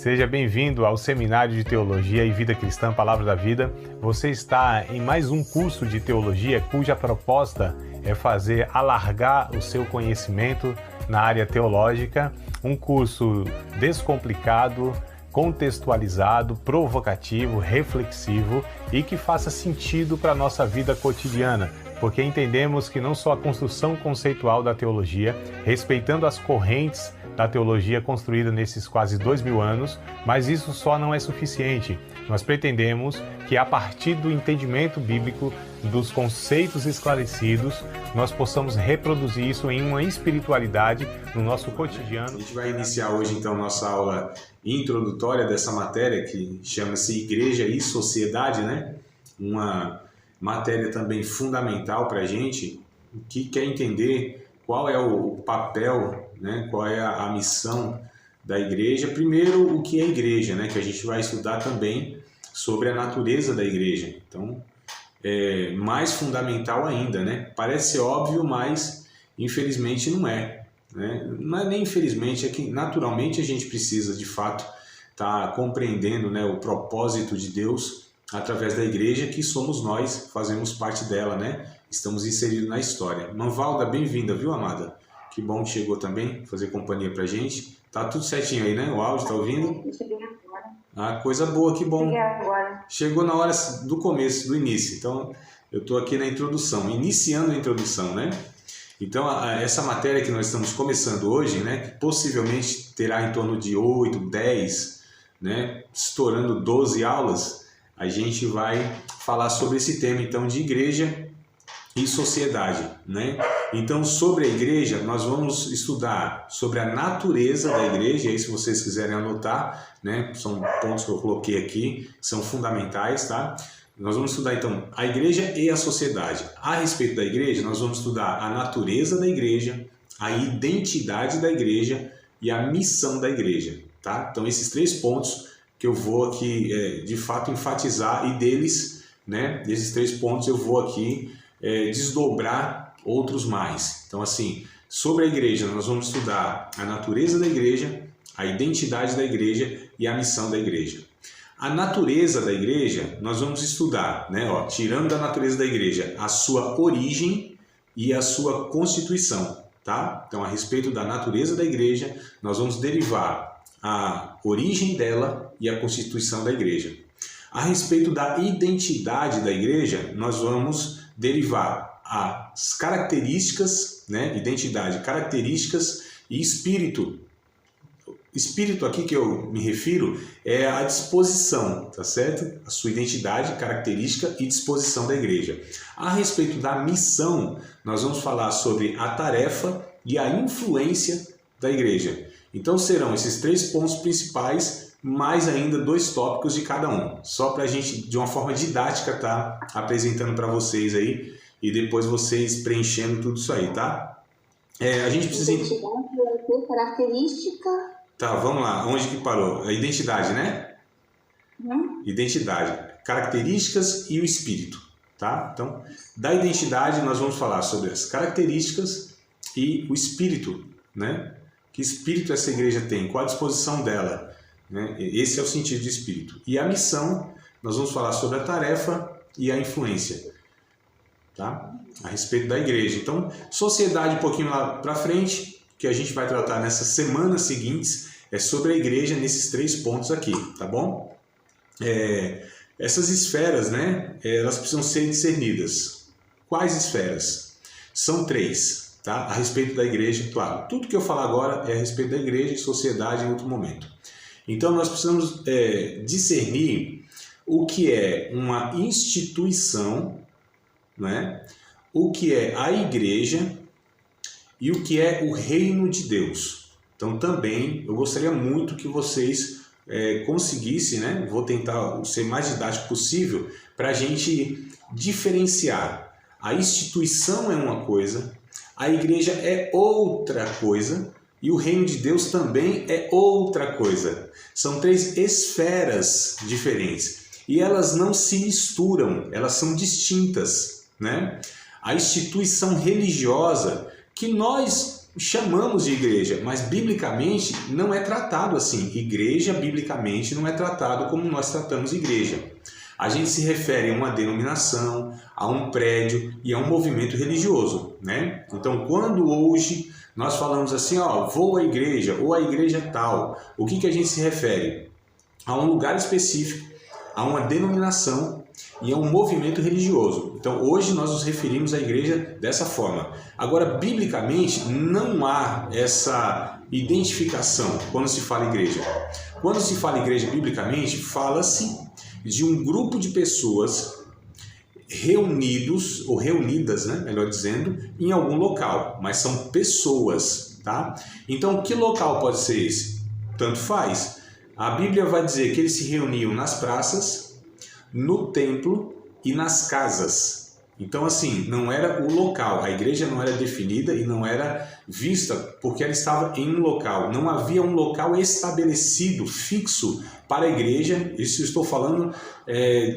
Seja bem-vindo ao Seminário de Teologia e Vida Cristã Palavra da Vida. Você está em mais um curso de teologia cuja proposta é fazer alargar o seu conhecimento na área teológica, um curso descomplicado, contextualizado, provocativo, reflexivo e que faça sentido para a nossa vida cotidiana, porque entendemos que não só a construção conceitual da teologia, respeitando as correntes da teologia construída nesses quase 2000 anos, mas isso só não é suficiente. Nós pretendemos que a partir do entendimento bíblico, dos conceitos esclarecidos, nós possamos reproduzir isso em uma espiritualidade no nosso cotidiano. A gente vai iniciar hoje então nossa aula introdutória dessa matéria que chama-se Igreja e Sociedade, né? Uma matéria também fundamental para a gente que quer entender qual é o papel, né? Qual é a missão da igreja. Primeiro, o que é igreja, né? Que a gente vai estudar também sobre a natureza da igreja. Então, é mais fundamental ainda, né? Parece óbvio, mas infelizmente não é, né? Não é nem infelizmente, é que naturalmente a gente precisa de fato estar compreendendo, né, o propósito de Deus através da igreja, que somos nós, fazemos parte dela, né? Estamos inseridos na história. Manvalda, bem-vinda, viu, amada? Que bom que chegou também, fazer companhia pra gente. Tá tudo certinho aí, né? O áudio, tá ouvindo? Eu cheguei agora. Ah, coisa boa, que bom. Cheguei agora. Chegou na hora do começo, do início. Então, eu tô aqui na introdução, iniciando a introdução, né? Então, essa matéria que nós estamos começando hoje, né? Que possivelmente terá em torno de 8, 10, né? Estourando 12 aulas, a gente vai falar sobre esse tema, então, de igreja e sociedade, né? Então, sobre a igreja, nós vamos estudar sobre a natureza da igreja, e aí se vocês quiserem anotar, né? São pontos que eu coloquei aqui, são fundamentais, tá? Nós vamos estudar, então, a igreja e a sociedade. A respeito da igreja, nós vamos estudar a natureza da igreja, a identidade da igreja e a missão da igreja, tá? Então, esses 3 pontos que eu vou aqui, de fato, enfatizar, e deles, né? Desses 3 pontos eu vou aqui desdobrar outros mais. Então, assim, sobre a igreja, nós vamos estudar a natureza da igreja, a identidade da igreja e a missão da igreja. A natureza da igreja, nós vamos estudar, né, ó, tirando da natureza da igreja, a sua origem e a sua constituição, tá? Então, a respeito da natureza da igreja, nós vamos derivar a origem dela e a constituição da igreja. A respeito da identidade da igreja, nós vamos derivar as características, né, identidade, características e espírito. Espírito aqui que eu me refiro é a disposição, tá certo? A sua identidade, característica e disposição da igreja. A respeito da missão, nós vamos falar sobre a tarefa e a influência da igreja. Então serão esses 3 pontos principais, mais ainda 2 tópicos de cada um. Só para a gente, de uma forma didática, tá apresentando para vocês aí e depois vocês preenchendo tudo isso aí, tá? A gente precisa... Característica. Tá, vamos lá. Onde que parou? A identidade, né? Identidade, características e o espírito, tá? Então, da identidade nós vamos falar sobre as características e o espírito, né? Que espírito essa igreja tem? Qual a disposição dela? Né? Esse é o sentido de espírito. E a missão, nós vamos falar sobre a tarefa e a influência, tá? A respeito da igreja. Então, sociedade um pouquinho lá para frente, que a gente vai tratar nessas semanas seguintes, é sobre a igreja nesses 3 pontos aqui, tá bom? Essas esferas, né, elas precisam ser discernidas. Quais esferas? São 3, tá? A respeito da igreja, claro. Tudo que eu falar agora é a respeito da igreja e sociedade em outro momento. Então, nós precisamos discernir o que é uma instituição, né? O que é a igreja e o que é o reino de Deus. Então também eu gostaria muito que vocês conseguissem, né? Vou tentar ser mais didático possível para a gente diferenciar. A instituição é uma coisa, a igreja é outra coisa e o reino de Deus também é outra coisa. São 3 esferas diferentes e elas não se misturam, elas são distintas, né? A instituição religiosa que nós chamamos de igreja, mas biblicamente não é tratado assim. Igreja, biblicamente, não é tratado como nós tratamos igreja. A gente se refere a uma denominação, a um prédio e a um movimento religioso, né? Então, quando hoje nós falamos assim, ó, vou à igreja ou à igreja tal, o que a gente se refere? A um lugar específico, a uma denominação e a um movimento religioso. Então, hoje nós nos referimos à igreja dessa forma. Agora, biblicamente, não há essa identificação quando se fala igreja. Quando se fala igreja biblicamente, fala-se de um grupo de pessoas reunidos, ou reunidas, né, melhor dizendo, em algum local, mas são pessoas, tá? Então, que local pode ser esse? Tanto faz. A Bíblia vai dizer que eles se reuniam nas praças, no templo e nas casas. Então, assim, não era o local, a igreja não era definida e não era vista porque ela estava em um local. Não havia um local estabelecido, fixo para a igreja. Isso eu estou falando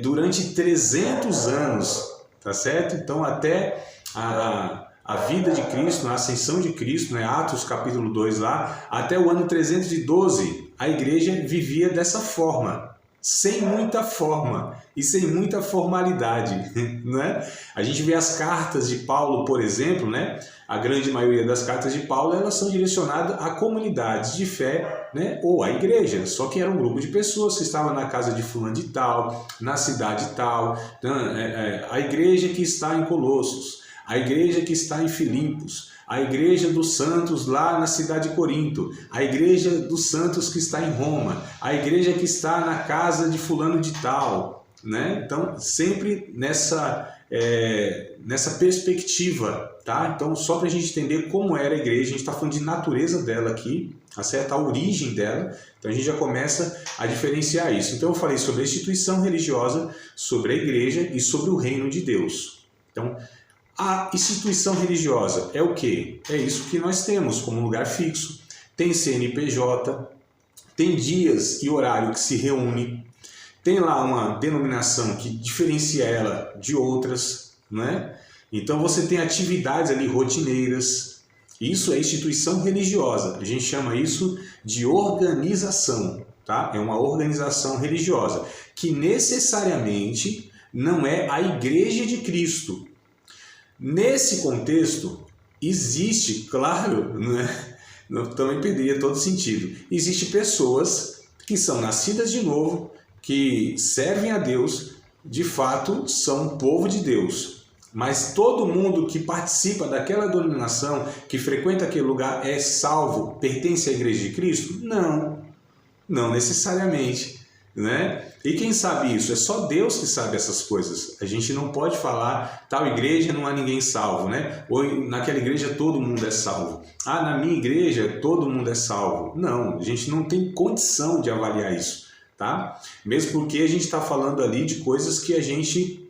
durante 300 anos, tá certo? Então, até a vida de Cristo, a ascensão de Cristo, né? Atos capítulo 2 lá, até o ano 312, a igreja vivia dessa forma. Sem muita forma e sem muita formalidade, né? A gente vê as cartas de Paulo, por exemplo, né? A grande maioria das cartas de Paulo, elas são direcionadas a comunidades de fé, né? Ou à igreja, só que era um grupo de pessoas que estavam na casa de fulano de tal, na cidade tal, né? A igreja que está em Colossos, a igreja que está em Filipos, a igreja dos santos lá na cidade de Corinto, a igreja dos santos que está em Roma, a igreja que está na casa de fulano de tal, né? Então, sempre nessa perspectiva, tá? Então, só para a gente entender como era a igreja, a gente está falando de natureza dela aqui, a origem dela, então a gente já começa a diferenciar isso. Então, eu falei sobre a instituição religiosa, sobre a igreja e sobre o reino de Deus. Então, a instituição religiosa é o quê? É isso que nós temos como lugar fixo. Tem CNPJ, tem dias e horário que se reúne, tem lá uma denominação que diferencia ela de outras, né? Então você tem atividades ali rotineiras. Isso é instituição religiosa. A gente chama isso de organização, tá? É uma organização religiosa que necessariamente não é a Igreja de Cristo. Nesse contexto, existe, claro, né? Também perderia todo sentido. Existem pessoas que são nascidas de novo, que servem a Deus, de fato são povo de Deus. Mas todo mundo que participa daquela denominação, que frequenta aquele lugar, é salvo, pertence à Igreja de Cristo? Não, não necessariamente, né? E quem sabe isso? É só Deus que sabe essas coisas. A gente não pode falar, tal igreja não há ninguém salvo, né? Ou naquela igreja todo mundo é salvo. Ah, na minha igreja todo mundo é salvo. Não, a gente não tem condição de avaliar isso, tá? Mesmo porque a gente está falando ali de coisas que a gente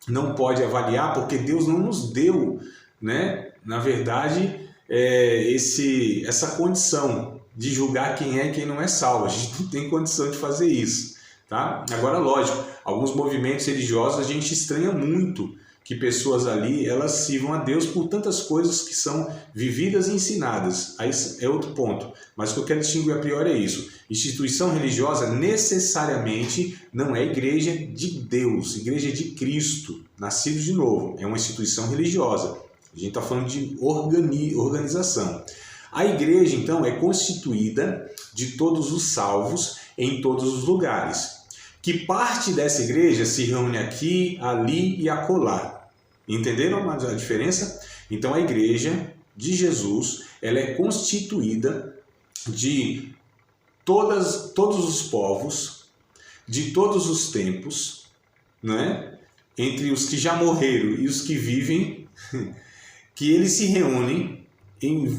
não pode avaliar, porque Deus não nos deu, né? Na verdade, essa condição de julgar quem é e quem não é salvo. A gente não tem condição de fazer isso. Tá? Agora, lógico, alguns movimentos religiosos a gente estranha muito que pessoas ali elas sirvam a Deus por tantas coisas que são vividas e ensinadas. Aí é outro ponto. Mas o que eu quero distinguir a priori é isso. Instituição religiosa necessariamente não é igreja de Deus, igreja de Cristo, nascido de novo. É uma instituição religiosa. A gente está falando de organização. A igreja, então, é constituída de todos os salvos em todos os lugares. Que parte dessa igreja se reúne aqui, ali e acolá. Entenderam a diferença? Então, a igreja de Jesus, ela é constituída de todos os povos, de todos os tempos, né? Entre os que já morreram e os que vivem, que eles se reúnem,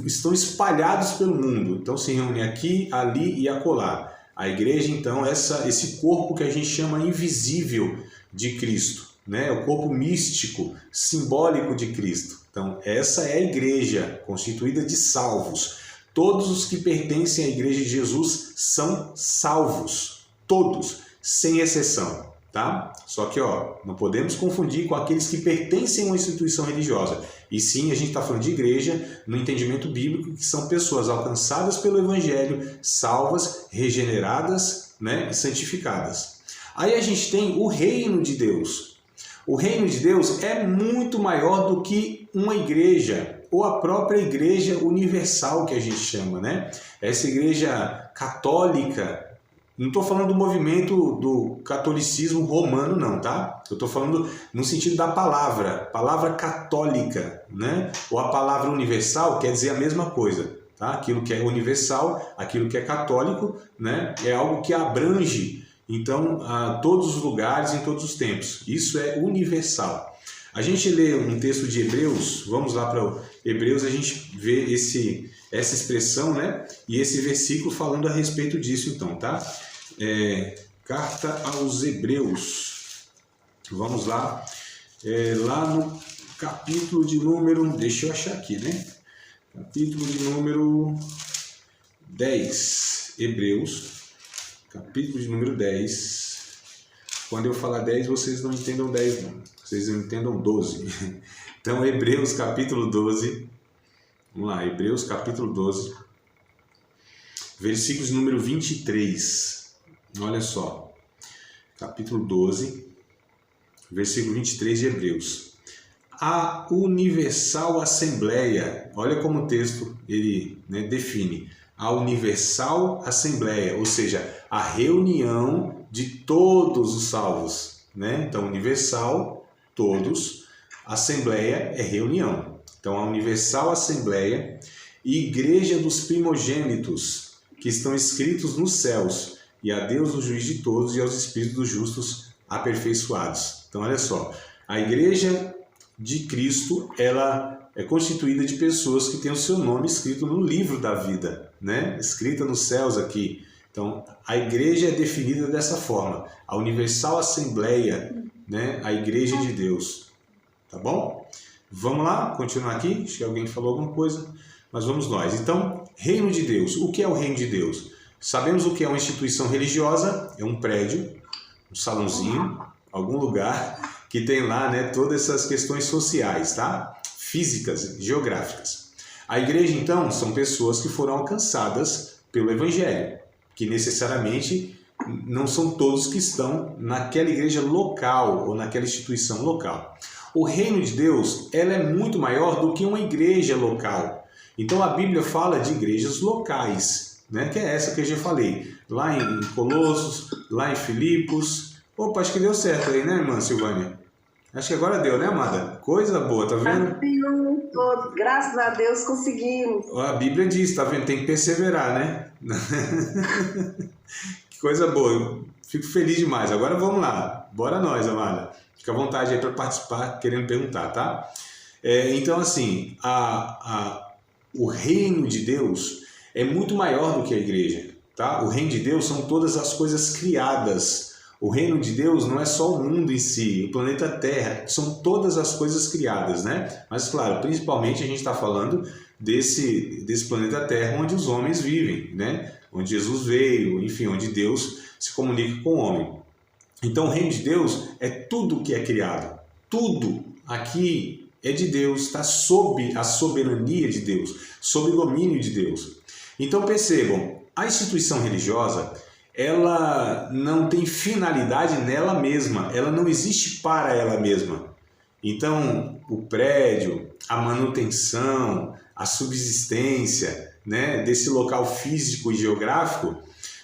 estão espalhados pelo mundo. Então se reúne aqui, ali e acolá. A igreja, então, é esse corpo que a gente chama invisível de Cristo, né? O corpo místico, simbólico de Cristo. Então, essa é a igreja, constituída de salvos. Todos os que pertencem à igreja de Jesus são salvos. Todos, sem exceção. tá? Só que, ó, não podemos confundir com aqueles que pertencem a uma instituição religiosa. E sim, a gente está falando de igreja no entendimento bíblico, que são pessoas alcançadas pelo Evangelho, salvas, regeneradas, né, e santificadas. Aí a gente tem o reino de Deus. O reino de Deus é muito maior do que uma igreja, ou a própria igreja universal que a gente chama, né? Essa igreja católica, não estou falando do movimento do catolicismo romano não, tá? Eu estou falando no sentido da palavra católica, né? Ou a palavra universal quer dizer a mesma coisa, tá? Aquilo que é universal, aquilo que é católico, né? É algo que abrange, então, a todos os lugares, em todos os tempos. Isso é universal. A gente lê um texto de Hebreus, vamos lá para Hebreus, a gente vê essa expressão, né? E esse versículo falando a respeito disso, então, tá? Carta aos Hebreus. Vamos lá. Lá no capítulo de número... Deixa eu achar aqui, né? Capítulo de número 10. Hebreus. Capítulo de número 10. Quando eu falar 10, vocês não entendam 10, não. Vocês não entendam 12. Então, Hebreus capítulo 12. Vamos lá, Hebreus capítulo 12. Versículos número 23. Olha só. Capítulo 12. Versículo 23 de Hebreus. A Universal Assembleia. Olha como o texto ele, né, define. A Universal Assembleia, ou seja, a reunião de todos os salvos, né? Então, universal, todos, Assembleia é reunião. Então, a Universal Assembleia e Igreja dos Primogênitos, que estão escritos nos céus, e a Deus, o juiz de todos, e aos espíritos dos justos aperfeiçoados. Então, olha só, a Igreja de Cristo, ela é constituída de pessoas que têm o seu nome escrito no livro da vida, né? Escrita nos céus aqui. Então, a igreja é definida dessa forma, a Universal Assembleia, né? A Igreja de Deus, tá bom? Vamos lá, continuar aqui, acho que alguém falou alguma coisa, mas vamos nós. Então, reino de Deus, o que é o reino de Deus? Sabemos o que é uma instituição religiosa, é um prédio, um salãozinho, algum lugar que tem lá, né, todas essas questões sociais, tá? Físicas, geográficas. A igreja, então, são pessoas que foram alcançadas pelo Evangelho, que necessariamente não são todos que estão naquela igreja local ou naquela instituição local. O reino de Deus, ela é muito maior do que uma igreja local. Então a Bíblia fala de igrejas locais, né? Que é essa que eu já falei, lá em Colossos, lá em Filipos. Opa, acho que deu certo aí, né, irmã Silvânia? Acho que agora deu, né, amada? Coisa boa, tá vendo? Graças a Deus conseguimos. A Bíblia diz, tá vendo? Tem que perseverar, né? Que coisa boa. Eu fico feliz demais. Agora vamos lá. Bora nós, amada. Fica à vontade aí para participar, querendo perguntar, tá? Então, assim, o reino de Deus é muito maior do que a igreja, tá? O reino de Deus são todas as coisas criadas. O reino de Deus não é só o mundo em si, o planeta Terra, são todas as coisas criadas, né? Mas, claro, principalmente a gente está falando desse planeta Terra onde os homens vivem, né? Onde Jesus veio, enfim, onde Deus se comunica com o homem. Então, o reino de Deus é tudo que é criado. Tudo aqui é de Deus, está sob a soberania de Deus, sob o domínio de Deus. Então, percebam, a instituição religiosa, ela não tem finalidade nela mesma, ela não existe para ela mesma. Então, o prédio, a manutenção, a subsistência, né, desse local físico e geográfico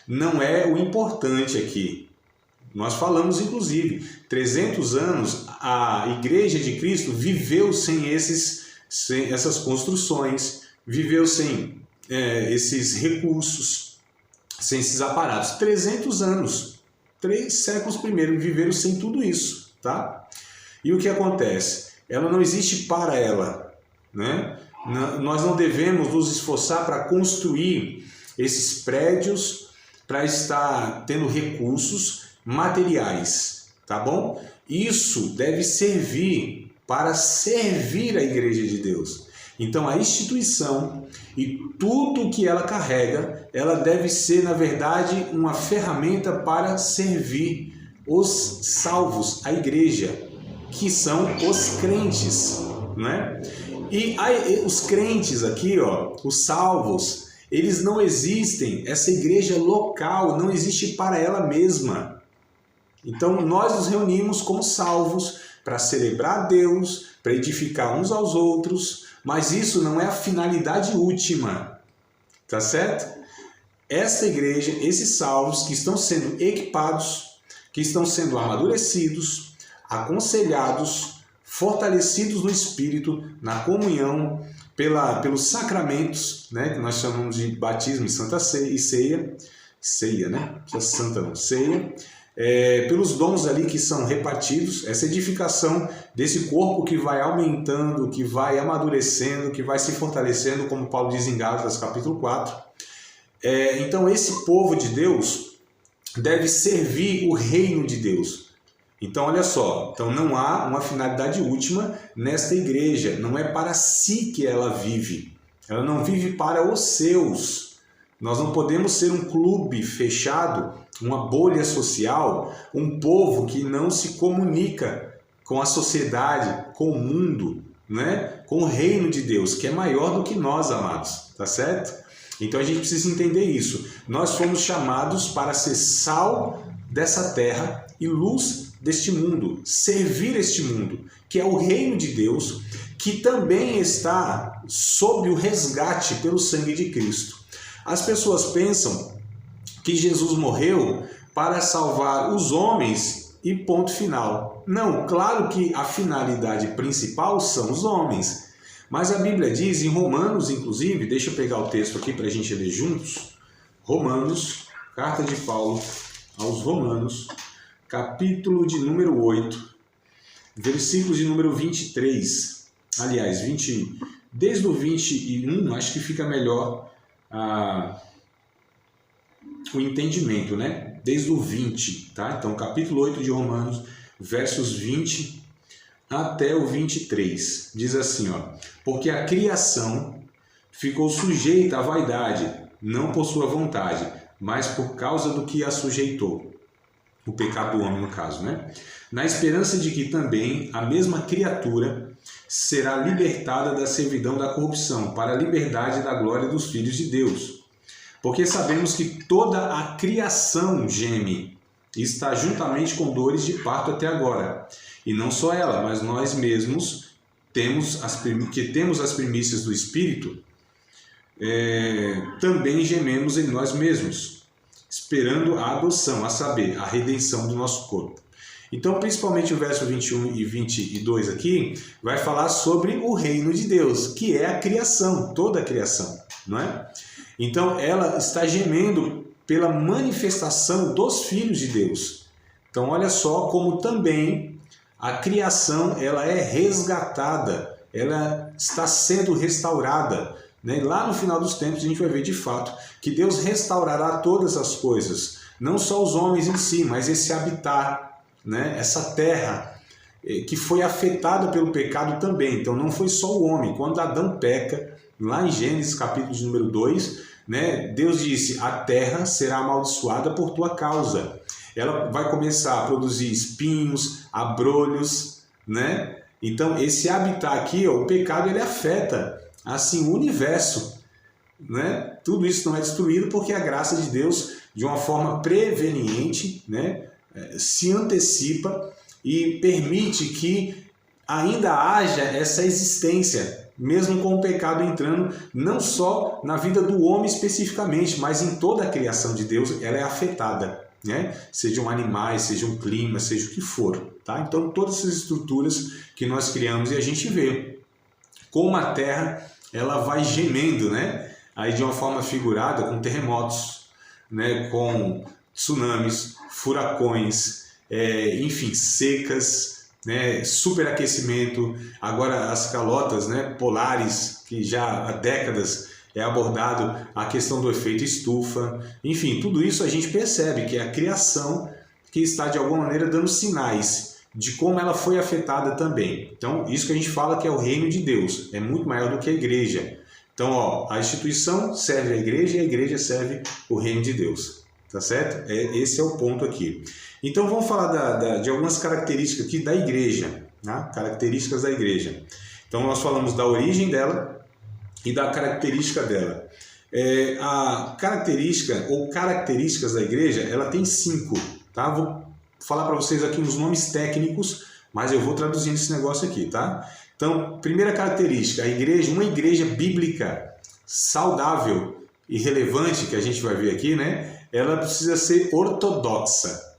não é o importante aqui. Nós falamos, inclusive, 300 anos a Igreja de Cristo viveu sem essas construções, viveu sem esses recursos, sem esses aparatos. 300 anos, 3 séculos primeiro, viveram sem tudo isso, tá? E o que acontece? Ela não existe para ela, né? Nós não devemos nos esforçar para construir esses prédios, para estar tendo recursos materiais, tá bom? Isso deve servir para servir a Igreja de Deus. Então a instituição e tudo que ela carrega, ela deve ser, na verdade, uma ferramenta para servir os salvos, a igreja, que são os crentes, né? E os crentes aqui, ó, os salvos, eles não existem, essa igreja local não existe para ela mesma. Então nós nos reunimos como salvos para celebrar a Deus, para edificar uns aos outros, mas isso não é a finalidade última, tá certo? Essa igreja, esses salvos que estão sendo equipados, que estão sendo amadurecidos, aconselhados, fortalecidos no Espírito, na comunhão, pelos sacramentos, né, que nós chamamos de batismo e santa ceia, né? Não precisa santa não, ceia, pelos dons ali que são repartidos, essa edificação desse corpo que vai aumentando, que vai amadurecendo, que vai se fortalecendo, como Paulo diz em Gálatas capítulo 4. Então esse povo de Deus deve servir o reino de Deus. Então olha só, então não há uma finalidade última nesta igreja, não é para si que ela vive, ela não vive para os seus. Nós não podemos ser um clube fechado, uma bolha social, um povo que não se comunica com a sociedade, com o mundo, né? Com o reino de Deus, que é maior do que nós, amados, tá certo? Então a gente precisa entender isso. Nós fomos chamados para ser sal dessa terra e luz deste mundo, servir este mundo, que é o reino de Deus, que também está sob o resgate pelo sangue de Cristo. As pessoas pensam que Jesus morreu para salvar os homens e ponto final. Não, claro que a finalidade principal são os homens, mas a Bíblia diz em Romanos, inclusive, deixa eu pegar o texto aqui para a gente ler juntos, Romanos, carta de Paulo aos Romanos, capítulo de número 8, versículos de número 23, aliás, desde o 21, acho que fica melhor o entendimento, né? Desde o 20, tá? Então, capítulo 8 de Romanos, versos 20 até o 23, diz assim, ó: porque a criação ficou sujeita à vaidade, não por sua vontade, mas por causa do que a sujeitou. O pecado do homem, no caso, né? Na esperança de que também a mesma criatura será libertada da servidão da corrupção, para a liberdade da glória dos filhos de Deus. Porque sabemos que toda a criação geme e está juntamente com dores de parto até agora. E não só ela, mas nós mesmos temos as primícias do Espírito, também gememos em nós mesmos, esperando a adoção, a saber, a redenção do nosso corpo. Então, principalmente o verso 21 e 22 aqui, vai falar sobre o reino de Deus, que é a criação, toda a criação, não é? Então, ela está gemendo pela manifestação dos filhos de Deus. Então, olha só como também a criação ela é resgatada, ela está sendo restaurada. Lá no final dos tempos a gente vai ver de fato que Deus restaurará todas as coisas, não só os homens em si, mas esse habitar, essa terra que foi afetada pelo pecado também. Então não foi só o homem. Quando Adão peca, lá em Gênesis capítulo de número 2, Deus disse: a terra será amaldiçoada por tua causa. Ela vai começar a produzir espinhos, abrolhos, Então esse habitar aqui, o pecado ele afeta assim o universo, Tudo isso não é destruído porque a graça de Deus, de uma forma preveniente, se antecipa e permite que ainda haja essa existência, mesmo com o pecado entrando, não só na vida do homem especificamente, mas em toda a criação de Deus, ela é afetada, Sejam animais, seja um clima, seja o que for, tá? Então todas essas estruturas que nós criamos, e a gente vê como a terra ela vai gemendo, aí de uma forma figurada, com terremotos, com tsunamis, furacões, enfim, secas, superaquecimento, agora as calotas polares, que já há décadas é abordado a questão do efeito estufa, enfim, tudo isso a gente percebe que é a criação que está de alguma maneira dando sinais de como ela foi afetada também. Então, isso que a gente fala que é o reino de Deus, é muito maior do que a igreja. Então, a instituição serve a igreja e a igreja serve o reino de Deus, tá certo? Esse é o ponto aqui. Então vamos falar de algumas características aqui da igreja, né? Características da igreja. Então nós falamos da origem dela e da característica dela. A característica ou características da igreja, ela tem 5, tá? Vou falar para vocês aqui uns nomes técnicos, mas eu vou traduzindo esse negócio aqui, tá? Então, primeira característica, uma igreja bíblica, saudável e relevante, que a gente vai ver aqui, né? Ela precisa ser ortodoxa.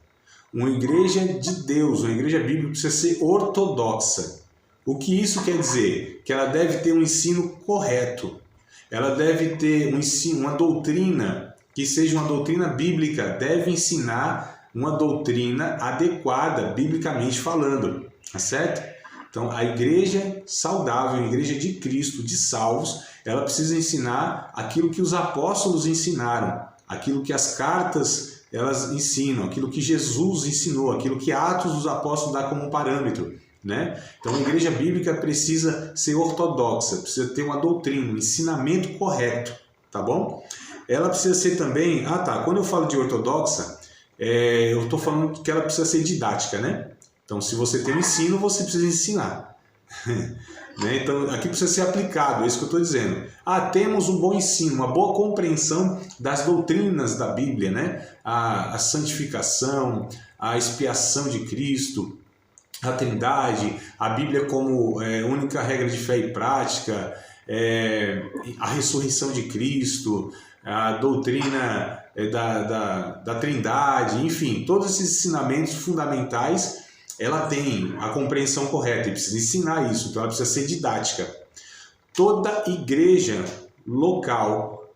Uma igreja de Deus, uma igreja bíblica precisa ser ortodoxa. O que isso quer dizer? Que ela deve ter um ensino correto. Ela deve ter um ensino, uma doutrina que seja uma doutrina bíblica, deve ensinar uma doutrina adequada, biblicamente falando, tá certo? Então, a igreja saudável, a igreja de Cristo, de salvos, ela precisa ensinar aquilo que os apóstolos ensinaram, aquilo que as cartas elas ensinam, aquilo que Jesus ensinou, aquilo que Atos dos Apóstolos dá como parâmetro, né? Então, a igreja bíblica precisa ser ortodoxa, precisa ter uma doutrina, um ensinamento correto, tá bom? Ela precisa ser também... quando eu falo de ortodoxa, eu estou falando que ela precisa ser didática, né? Então, se você tem um ensino, você precisa ensinar. Né? Então, aqui precisa ser aplicado, é isso que eu estou dizendo. Temos um bom ensino, uma boa compreensão das doutrinas da Bíblia, né? A santificação, a expiação de Cristo, a Trindade, a Bíblia como única regra de fé e prática, a ressurreição de Cristo, a doutrina da Trindade, enfim, todos esses ensinamentos fundamentais, ela tem a compreensão correta e precisa ensinar isso, então ela precisa ser didática. Toda igreja local,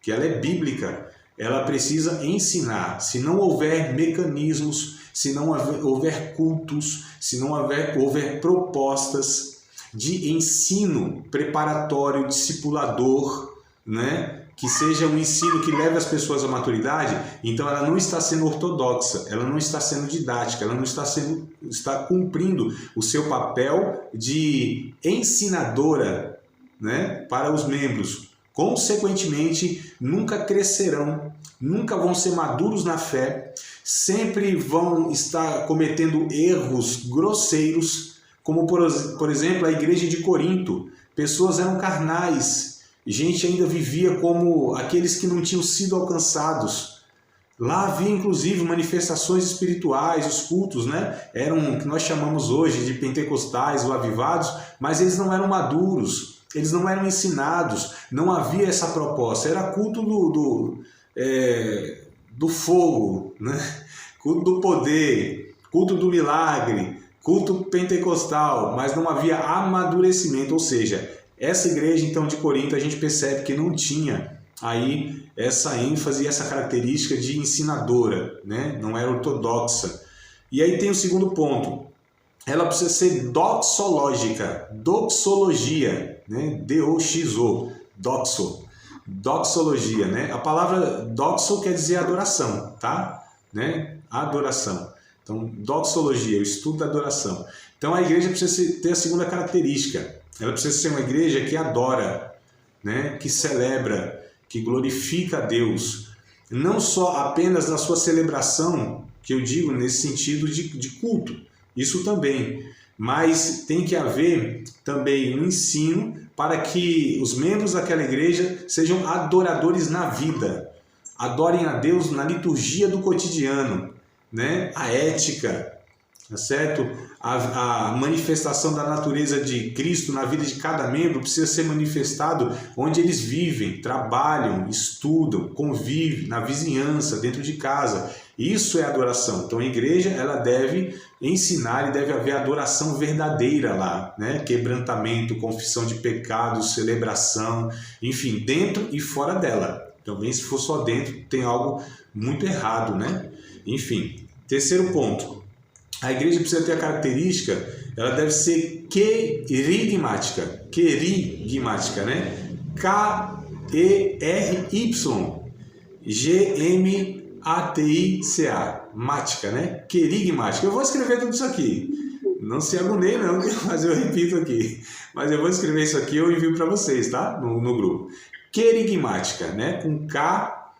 que ela é bíblica, ela precisa ensinar. Se não houver mecanismos, se não houver cultos, se não houver propostas de ensino preparatório, discipulador, né? Que seja um ensino que leve as pessoas à maturidade, então ela não está sendo ortodoxa, ela não está sendo didática, ela não está cumprindo o seu papel de ensinadora, né, para os membros. Consequentemente, nunca crescerão, nunca vão ser maduros na fé, sempre vão estar cometendo erros grosseiros, como por exemplo a igreja de Corinto. Pessoas eram carnais, gente ainda vivia como aqueles que não tinham sido alcançados. Lá havia inclusive manifestações espirituais, os cultos, né? Eram o que nós chamamos hoje de pentecostais ou avivados, mas eles não eram maduros, eles não eram ensinados, não havia essa proposta. Era culto do fogo, né? Culto do poder, culto do milagre, culto pentecostal, mas não havia amadurecimento, ou seja, essa igreja, então, de Corinto, a gente percebe que não tinha aí essa ênfase e essa característica de ensinadora, né? Não era ortodoxa. E aí tem o segundo ponto. Ela precisa ser doxológica, doxologia, né? D-O-X-O, doxo, doxologia, né? A palavra doxo quer dizer adoração, tá? Né? Adoração. Então, doxologia, o estudo da adoração. Então, a igreja precisa ter a segunda característica. Ela precisa ser uma igreja que adora, né? Que celebra, que glorifica a Deus. Não só apenas na sua celebração, que eu digo nesse sentido de culto, isso também. Mas tem que haver também um ensino para que os membros daquela igreja sejam adoradores na vida. Adorem a Deus na liturgia do cotidiano, né? A ética, tá certo? A manifestação da natureza de Cristo na vida de cada membro precisa ser manifestado onde eles vivem, trabalham, estudam, convivem, na vizinhança, dentro de casa. Isso é adoração. Então a igreja ela deve ensinar e deve haver adoração verdadeira lá, né? Quebrantamento, confissão de pecados, celebração, enfim, dentro e fora dela. Também se for só dentro tem algo muito errado, né? Enfim, terceiro ponto. A igreja precisa ter a característica, ela deve ser querigmática, né? K-E-R-Y-G-M-A-T-I-C-A, mática, né? Querigmática. Eu vou escrever tudo isso aqui. Não se agonie não, mas eu repito aqui. Mas eu vou escrever isso aqui e eu envio para vocês, tá? No grupo. Querigmática, né? Com K-E-R-Y,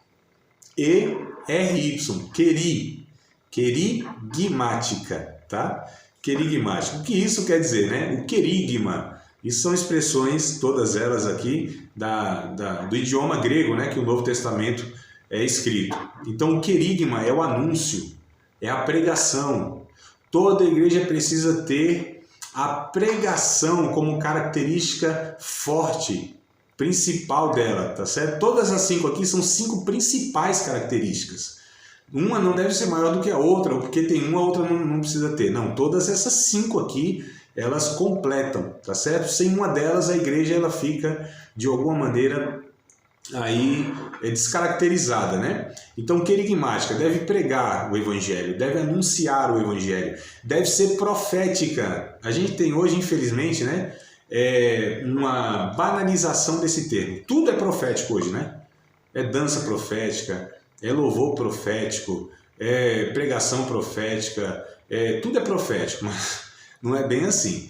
Querigmática, tá? Querigmática. O que isso quer dizer, né? O querigma. Isso são expressões, todas elas aqui, do idioma grego, né? Que o Novo Testamento é escrito. Então, o querigma é o anúncio, é a pregação. Toda igreja precisa ter a pregação como característica forte, principal dela, tá certo? Todas as 5 aqui são 5 principais características. Uma não deve ser maior do que a outra, ou porque tem uma, a outra não precisa ter. Não, todas essas 5 aqui, elas completam, tá certo? Sem uma delas, a igreja ela fica, de alguma maneira, aí descaracterizada, né? Então, querigmática, deve pregar o evangelho, deve anunciar o evangelho, deve ser profética. A gente tem hoje, infelizmente, né, uma banalização desse termo. Tudo é profético hoje, né? É dança profética, é louvor profético, é pregação profética, tudo é profético, mas não é bem assim.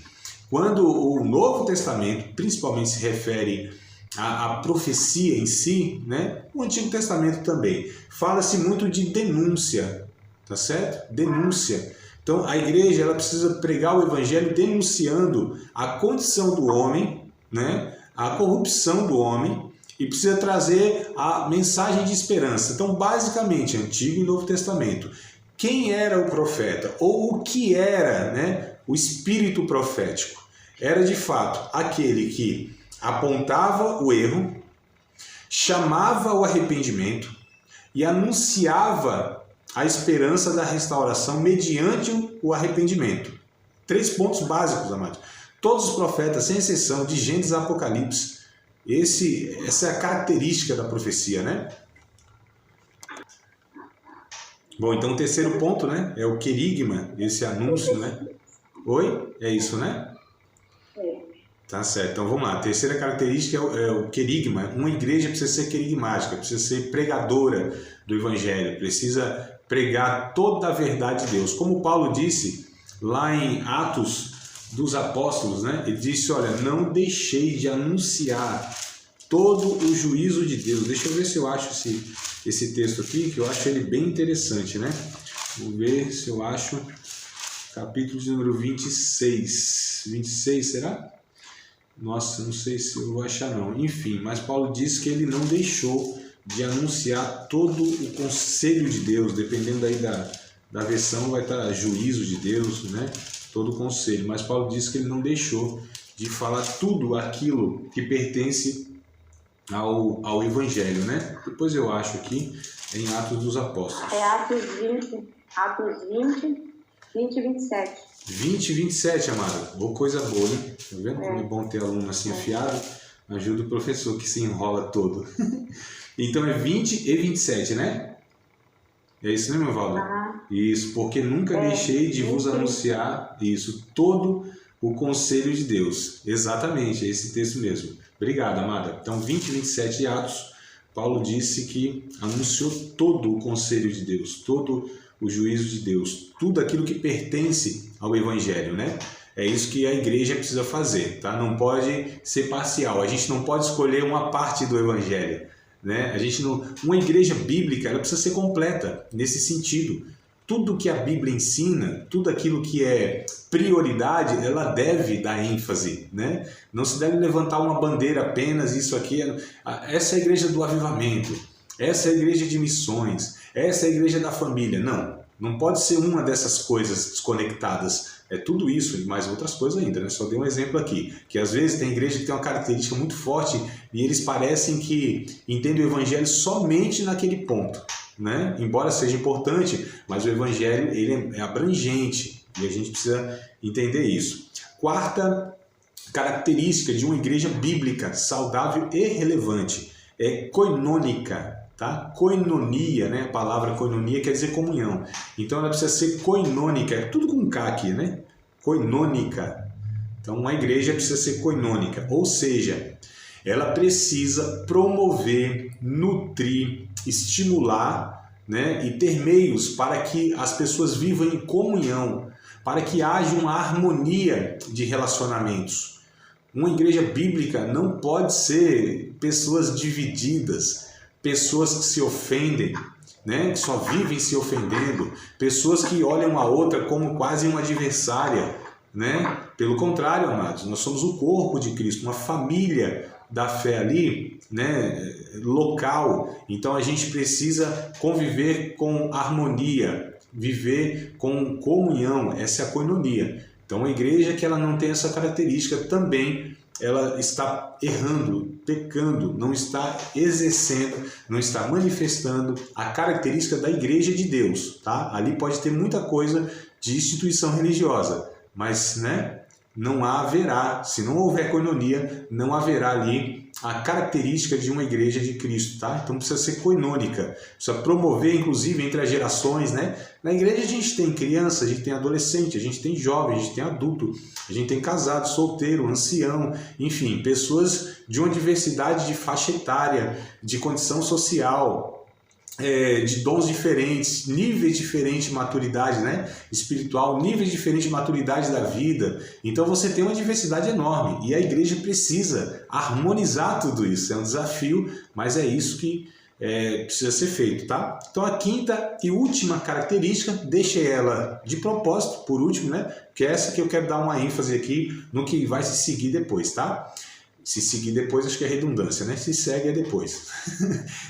Quando o Novo Testamento, principalmente, se refere à profecia em si, né? O Antigo Testamento também, fala-se muito de denúncia, tá certo? Denúncia. Então, a igreja ela precisa pregar o evangelho denunciando a condição do homem, né? A corrupção do homem, e precisa trazer a mensagem de esperança. Então, basicamente, Antigo e Novo Testamento. Quem era o profeta? Ou o que era, né, o espírito profético? Era, de fato, aquele que apontava o erro, chamava o arrependimento e anunciava a esperança da restauração mediante o arrependimento. 3 pontos básicos, amados. Todos os profetas, sem exceção, de Gênesis a Apocalipse, essa é a característica da profecia, né? Bom, então o terceiro ponto, né, é o querigma, esse anúncio, né? Oi? É isso, né? Tá certo, então vamos lá. A terceira característica é o querigma. Uma igreja precisa ser querigmática, precisa ser pregadora do evangelho, precisa pregar toda a verdade de Deus. Como Paulo disse lá em Atos dos Apóstolos, né? Ele disse, olha, não deixei de anunciar todo o juízo de Deus. Deixa eu ver se eu acho esse texto aqui, que eu acho ele bem interessante, né? Vou ver se eu acho capítulo de número 26. 26, será? Nossa, não sei se eu vou achar não. Enfim, mas Paulo diz que ele não deixou de anunciar todo o conselho de Deus, dependendo aí da versão, vai estar juízo de Deus, né? Todo o conselho. Mas Paulo diz que ele não deixou de falar tudo aquilo que pertence ao Evangelho, né? Depois eu acho aqui em Atos dos Apóstolos. É Atos 20 e 27. 20 e 27, amado. Boa coisa boa, hein? Tá vendo como é bom ter aluno assim afiado? Ajuda o professor que se enrola todo. Então é 20 e 27, né? É isso, né, meu Valdo? Isso, porque nunca deixei de vos anunciar isso, todo o conselho de Deus. Exatamente, é esse texto mesmo. Obrigado, amada. Então, 20 e 27 de Atos, Paulo disse que anunciou todo o conselho de Deus, todo o juízo de Deus, tudo aquilo que pertence ao Evangelho, né? É isso que a igreja precisa fazer, tá? Não pode ser parcial, a gente não pode escolher uma parte do Evangelho, né? A gente não, uma igreja bíblica, ela precisa ser completa nesse sentido. Tudo que a Bíblia ensina, tudo aquilo que é prioridade, ela deve dar ênfase, né? Não se deve levantar uma bandeira apenas, isso aqui, essa é a igreja do avivamento, essa é a igreja de missões, essa é a igreja da família. Não pode ser uma dessas coisas desconectadas. É tudo isso e mais outras coisas ainda, né? Só dei um exemplo aqui, que às vezes tem igreja que tem uma característica muito forte e eles parecem que entendem o evangelho somente naquele ponto, né? Embora seja importante, mas o evangelho ele é abrangente e a gente precisa entender isso. Quarta característica de uma igreja bíblica, saudável e relevante, é koinônica. Tá? Koinonia, né? A palavra koinonia quer dizer comunhão. Então ela precisa ser koinônica, é tudo com K aqui, né? Koinônica. Então uma igreja precisa ser koinônica, ou seja, ela precisa promover, nutrir, estimular, né? E ter meios para que as pessoas vivam em comunhão, para que haja uma harmonia de relacionamentos. Uma igreja bíblica não pode ser pessoas divididas, pessoas que se ofendem, né, que só vivem se ofendendo, pessoas que olham a outra como quase uma adversária, né? Pelo contrário, amados, nós somos o corpo de Cristo, uma família da fé ali, né, local. Então a gente precisa conviver com harmonia, viver com comunhão, essa é a koinonia. Então uma igreja que ela não tem essa característica também, ela está errando, pecando, não está exercendo, não está manifestando a característica da igreja de Deus, tá? Ali pode ter muita coisa de instituição religiosa, mas, né, não haverá, se não houver koinonia, não haverá ali a característica de uma igreja de Cristo, tá? Então precisa ser koinônica, precisa promover, inclusive, entre as gerações, né? Na igreja a gente tem criança, a gente tem adolescente, a gente tem jovem, a gente tem adulto, a gente tem casado, solteiro, ancião, enfim, pessoas de uma diversidade de faixa etária, de condição social, de dons diferentes, níveis diferentes de maturidade, né, espiritual, níveis diferentes de maturidade da vida. Então você tem uma diversidade enorme e a igreja precisa harmonizar tudo isso. É um desafio, mas é isso que precisa ser feito, tá? Então a quinta e última característica, deixei ela de propósito, por último, né, que é essa que eu quero dar uma ênfase aqui no que vai se seguir depois, tá? Se seguir depois, acho que é redundância, né? Se segue é depois.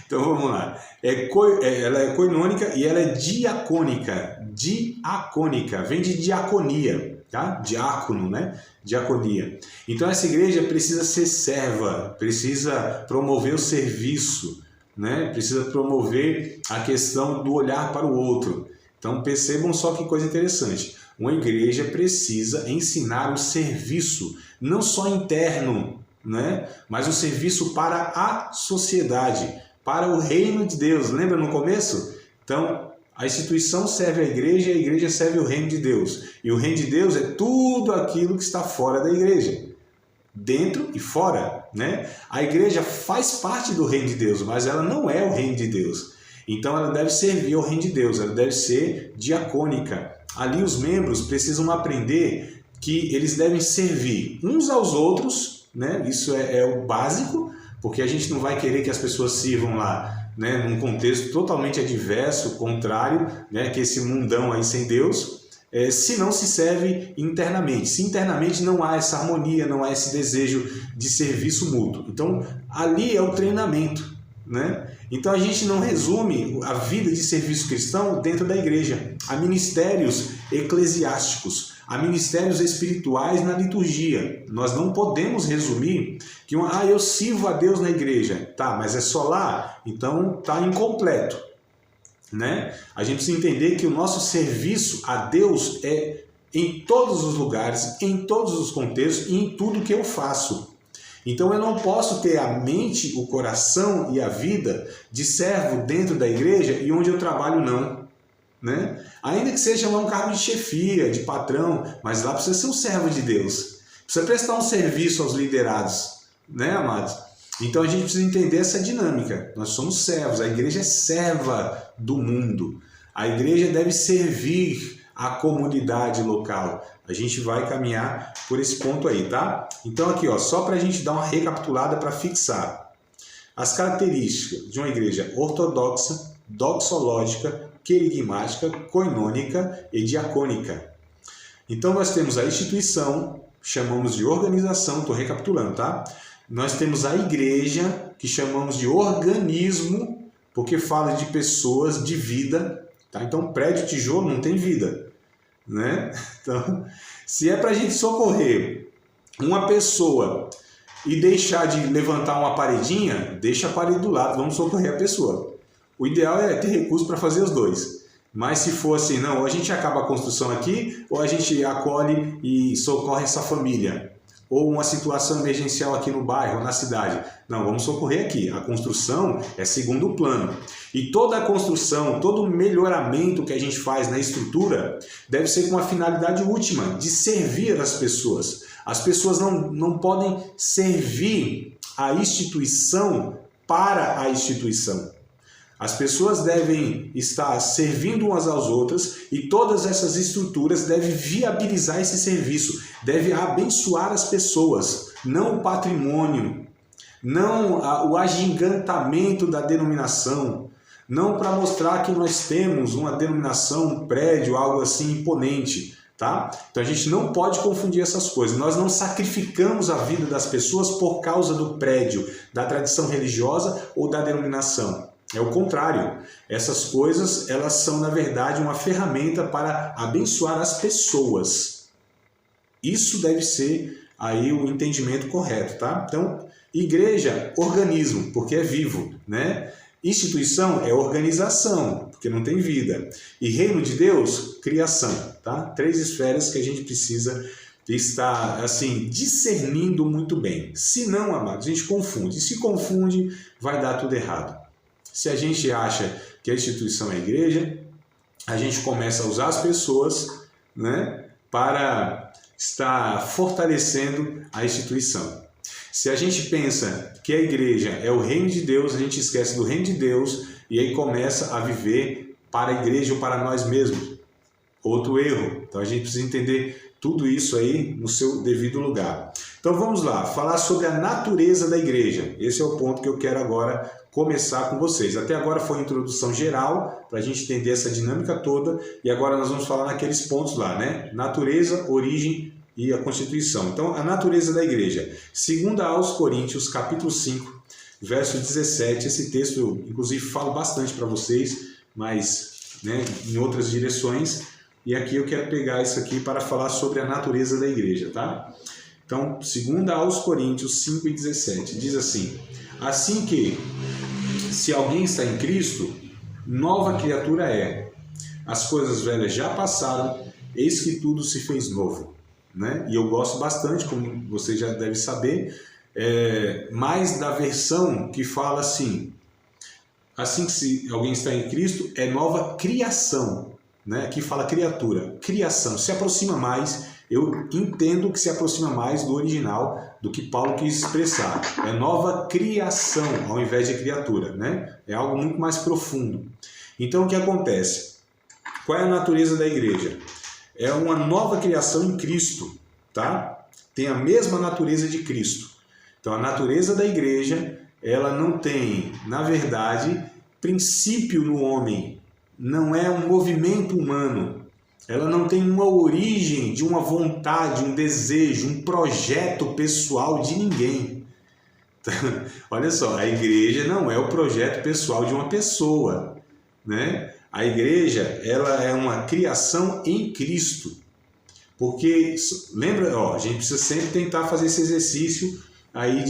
Então vamos lá. Ela é koinônica e ela é diacônica. Diacônica, vem de diaconia, tá? Diácono, né? Diaconia. Então essa igreja precisa ser serva, precisa promover o serviço, né? Precisa promover a questão do olhar para o outro. Então percebam só que coisa interessante. Uma igreja precisa ensinar o serviço, não só interno, né? Mas o serviço para a sociedade, para o reino de Deus. Lembra no começo? Então, a instituição serve a igreja serve o reino de Deus. E o reino de Deus é tudo aquilo que está fora da igreja, dentro e fora, né? A igreja faz parte do reino de Deus, mas ela não é o reino de Deus. Então, ela deve servir ao reino de Deus, ela deve ser diacônica. Ali os membros precisam aprender que eles devem servir uns aos outros, né? Isso é o básico, porque a gente não vai querer que as pessoas sirvam lá, né, num contexto totalmente adverso, contrário, né, que esse mundão aí sem Deus, se não se serve internamente. Se internamente não há essa harmonia, não há esse desejo de serviço mútuo. Então, ali é o treinamento, né? Então a gente não resume a vida de serviço cristão dentro da igreja. Há ministérios eclesiásticos, há ministérios espirituais na liturgia. Nós não podemos resumir que eu sirvo a Deus na igreja. Tá, mas é só lá? Então tá incompleto, né? A gente precisa entender que o nosso serviço a Deus é em todos os lugares, em todos os contextos e em tudo que eu faço. Então eu não posso ter a mente, o coração e a vida de servo dentro da igreja e onde eu trabalho não, né? Ainda que seja lá um cargo de chefia, de patrão, mas lá precisa ser um servo de Deus. Precisa prestar um serviço aos liderados, né, amados? Então a gente precisa entender essa dinâmica. Nós somos servos, a igreja é serva do mundo. A igreja deve servir a comunidade local. A gente vai caminhar por esse ponto aí, tá? Então aqui, ó, só para a gente dar uma recapitulada para fixar. As características de uma igreja ortodoxa, doxológica, querigmática, koinônica e diacônica. Então nós temos a instituição, chamamos de organização, estou recapitulando, tá? Nós temos a igreja, que chamamos de organismo, porque fala de pessoas, de vida, tá? Então prédio, tijolo não tem vida, né? Então, se é para a gente socorrer uma pessoa e deixar de levantar uma paredinha, deixa a parede do lado, vamos socorrer a pessoa. O ideal é ter recurso para fazer os dois. Mas se for assim, não, ou a gente acaba a construção aqui, ou a gente acolhe e socorre essa família. Ou uma situação emergencial aqui no bairro, na cidade. Não, vamos socorrer aqui. A construção é segundo plano. E toda a construção, todo o melhoramento que a gente faz na estrutura deve ser com a finalidade última, de servir as pessoas. As pessoas não podem servir a instituição para a instituição. As pessoas devem estar servindo umas às outras e todas essas estruturas devem viabilizar esse serviço, devem abençoar as pessoas, não o patrimônio, não o agigantamento da denominação, não para mostrar que nós temos uma denominação, um prédio, algo assim imponente, tá? Então a gente não pode confundir essas coisas. Nós não sacrificamos a vida das pessoas por causa do prédio, da tradição religiosa ou da denominação. É o contrário. Essas coisas, elas são, na verdade, uma ferramenta para abençoar as pessoas. Isso deve ser aí o entendimento correto, tá? Então, igreja, organismo, porque é vivo, né? Instituição é organização, porque não tem vida. E reino de Deus, criação, tá? 3 esferas que a gente precisa estar, assim, discernindo muito bem. Se não, amados, a gente confunde. E se confunde, vai dar tudo errado. Se a gente acha que a instituição é a igreja, a gente começa a usar as pessoas, né, para estar fortalecendo a instituição. Se a gente pensa que a igreja é o reino de Deus, a gente esquece do reino de Deus e aí começa a viver para a igreja ou para nós mesmos. Outro erro. Então a gente precisa entender tudo isso aí no seu devido lugar. Então vamos lá, falar sobre a natureza da igreja. Esse é o ponto que eu quero agora começar com vocês. Até agora foi uma introdução geral, para a gente entender essa dinâmica toda, e agora nós vamos falar naqueles pontos lá, né? Natureza, origem e a constituição. Então, a natureza da igreja. 2 aos Coríntios, capítulo 5, verso 17. Esse texto eu, inclusive, falo bastante para vocês, mas, né, em outras direções. E aqui eu quero pegar isso aqui para falar sobre a natureza da igreja, tá? Então, 2 aos Coríntios 5 e 17. Diz assim: assim que, se alguém está em Cristo, nova criatura é. As coisas velhas já passaram, eis que tudo se fez novo. Né? E eu gosto bastante, como você já deve saber, mais da versão que fala assim: assim que se alguém está em Cristo, é nova criação. Né? Aqui fala criatura, criação, se aproxima mais, eu entendo que se aproxima mais do original do que Paulo quis expressar. É nova criação ao invés de criatura, né? É algo muito mais profundo. Então o que acontece? Qual é a natureza da igreja? É uma nova criação em Cristo, tá? Tem a mesma natureza de Cristo. Então a natureza da igreja, ela não tem, na verdade, princípio no homem. Não é um movimento humano, ela não tem uma origem de uma vontade, um desejo, um projeto pessoal de ninguém. Olha só, a igreja não é o projeto pessoal de uma pessoa, né? A igreja, ela é uma criação em Cristo, porque, lembra, ó, a gente precisa sempre tentar fazer esse exercício aí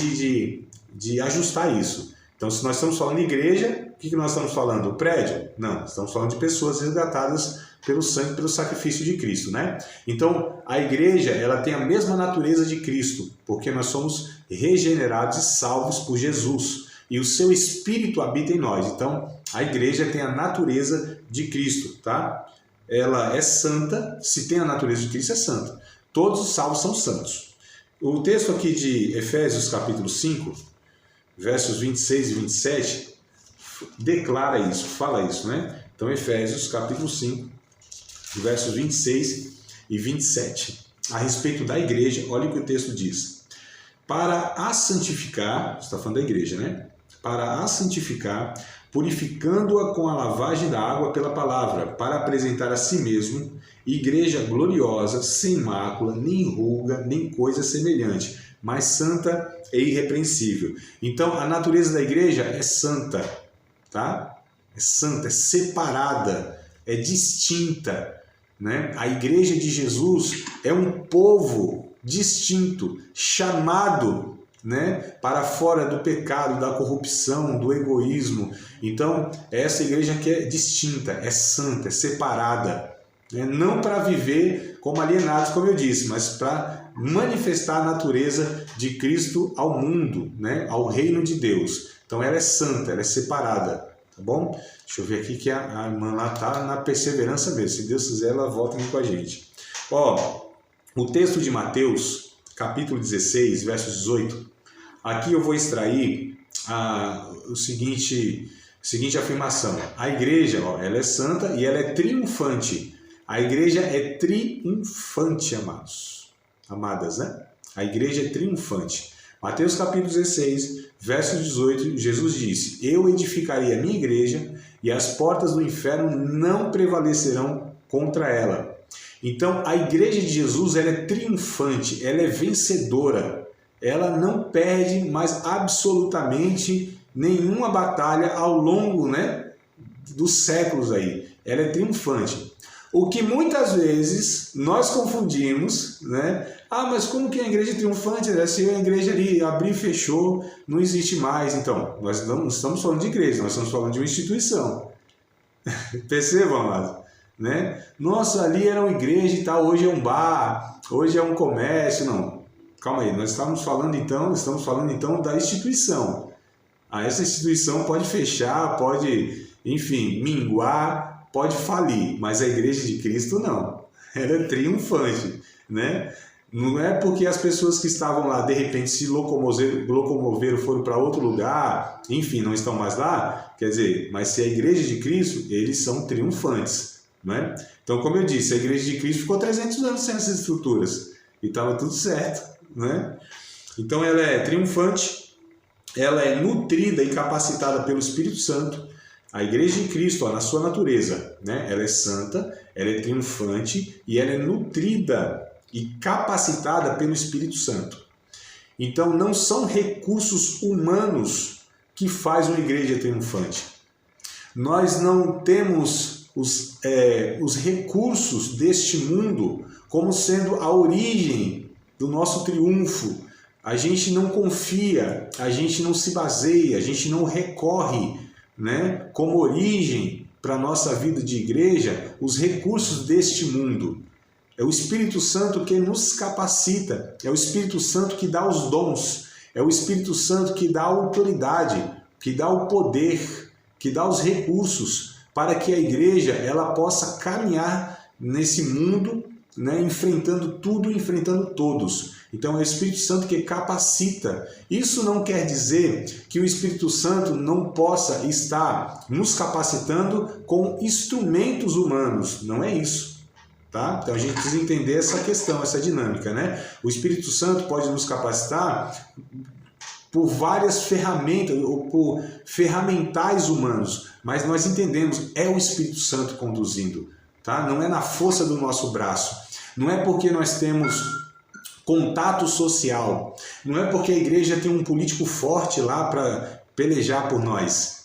de ajustar isso. Então, se nós estamos falando de igreja, o que nós estamos falando? O prédio? Não, estamos falando de pessoas resgatadas pelo sangue, pelo sacrifício de Cristo, né? Então, a igreja, ela tem a mesma natureza de Cristo, porque nós somos regenerados e salvos por Jesus, e o seu Espírito habita em nós. Então, a igreja tem a natureza de Cristo, tá? Ela é santa, se tem a natureza de Cristo, é santa. Todos os salvos são santos. O texto aqui de Efésios, capítulo 5, versos 26 e 27, declara isso, fala isso, né? Então, Efésios, capítulo 5, versos 26 e 27. A respeito da igreja, olha o que o texto diz. Para a santificar, está falando da igreja, né? Para a santificar, purificando-a com a lavagem da água pela palavra, para apresentar a si mesmo igreja gloriosa, sem mácula, nem ruga, nem coisa semelhante, mas santa e irrepreensível. Então, a natureza da igreja é santa, tá? É santa, é separada, é distinta, né? A igreja de Jesus é um povo distinto, chamado, né, para fora do pecado, da corrupção, do egoísmo. Então, essa igreja que é distinta, é santa, é separada, né? Não para viver como alienados, como eu disse, mas para manifestar a natureza de Cristo ao mundo, né, ao reino de Deus. Então, ela é santa, ela é separada, tá bom? Deixa eu ver aqui que a irmã lá está na perseverança mesmo. Se Deus quiser, ela volta aqui com a gente. Ó, o texto de Mateus, capítulo 16, verso 18. Aqui eu vou extrair a seguinte afirmação. A igreja, ó, ela é santa e ela é triunfante. A igreja é triunfante, amados. Amadas, né? A igreja é triunfante. Mateus capítulo 16, verso 18, Jesus disse: eu edificarei a minha igreja e as portas do inferno não prevalecerão contra ela. Então, a igreja de Jesus, ela é triunfante, ela é vencedora. Ela não perde mais absolutamente nenhuma batalha ao longo, dos séculos aí. Ela é triunfante. O que muitas vezes nós confundimos, mas como que a igreja é triunfante? Se a igreja ali abriu e fechou, não existe mais. Então, nós não estamos falando de igreja, nós estamos falando de uma instituição. Percebam, amado? Nossa, ali era uma igreja e tal, hoje é um bar, hoje é um comércio. Não, calma aí, nós estamos falando então da instituição. Essa instituição pode fechar, pode, enfim, minguar, pode falir, mas a igreja de Cristo não. Ela é triunfante, Não é porque as pessoas que estavam lá, de repente, se locomoveram, foram para outro lugar, enfim, não estão mais lá, quer dizer, mas se a igreja de Cristo, eles são triunfantes, Então, como eu disse, a igreja de Cristo ficou 300 anos sem essas estruturas e estava tudo certo, Então, ela é triunfante, ela é nutrida e capacitada pelo Espírito Santo. A igreja de Cristo, na sua natureza, ela é santa, ela é triunfante e ela é nutrida e capacitada pelo Espírito Santo. Então, não são recursos humanos que faz uma igreja triunfante. Nós não temos os recursos deste mundo como sendo a origem do nosso triunfo. A gente não confia, a gente não se baseia, a gente não recorre, como origem para a nossa vida de igreja, os recursos deste mundo. É o Espírito Santo que nos capacita, é o Espírito Santo que dá os dons, é o Espírito Santo que dá a autoridade, que dá o poder, que dá os recursos para que a igreja ela possa caminhar nesse mundo, enfrentando tudo, enfrentando todos. Então é o Espírito Santo que capacita. Isso não quer dizer que o Espírito Santo não possa estar nos capacitando com instrumentos humanos. Não é isso. Tá? Então a gente precisa entender essa questão, essa dinâmica. O Espírito Santo pode nos capacitar por várias ferramentas, ou por ferramentais humanos, mas nós entendemos, é o Espírito Santo conduzindo. Tá? Não é na força do nosso braço. Não é porque nós temos contato social. Não é porque a igreja tem um político forte lá para pelejar por nós.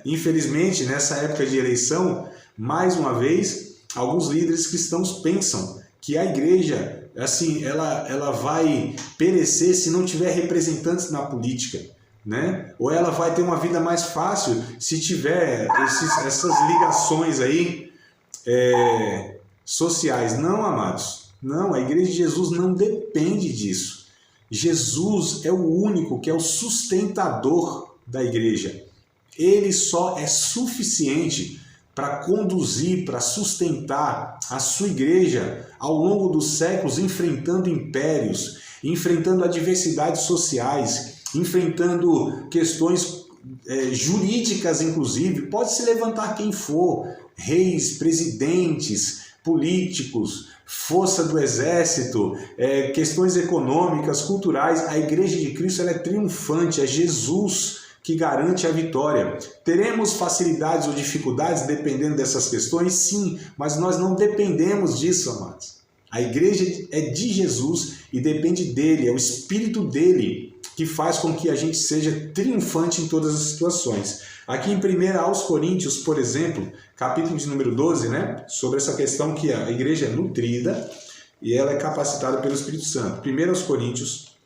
Infelizmente, nessa época de eleição, mais uma vez, alguns líderes cristãos pensam que a igreja, assim, ela vai perecer se não tiver representantes na política. Ou ela vai ter uma vida mais fácil se tiver essas ligações aí sociais. Não, amados. Não, a igreja de Jesus não depende disso. Jesus é o único que é o sustentador da igreja. Ele só é suficiente para conduzir, para sustentar a sua igreja ao longo dos séculos, enfrentando impérios, enfrentando adversidades sociais, enfrentando questões jurídicas, inclusive. Pode se levantar quem for, reis, presidentes, políticos, força do exército, questões econômicas, culturais. A igreja de Cristo ela é triunfante, é Jesus que garante a vitória. Teremos facilidades ou dificuldades dependendo dessas questões? Sim, mas nós não dependemos disso, amados. A igreja é de Jesus e depende dele, é o Espírito dele que faz com que a gente seja triunfante em todas as situações. Aqui em 1 aos Coríntios, por exemplo, capítulo de número 12, sobre essa questão que a igreja é nutrida e ela é capacitada pelo Espírito Santo. 1 aos Coríntios,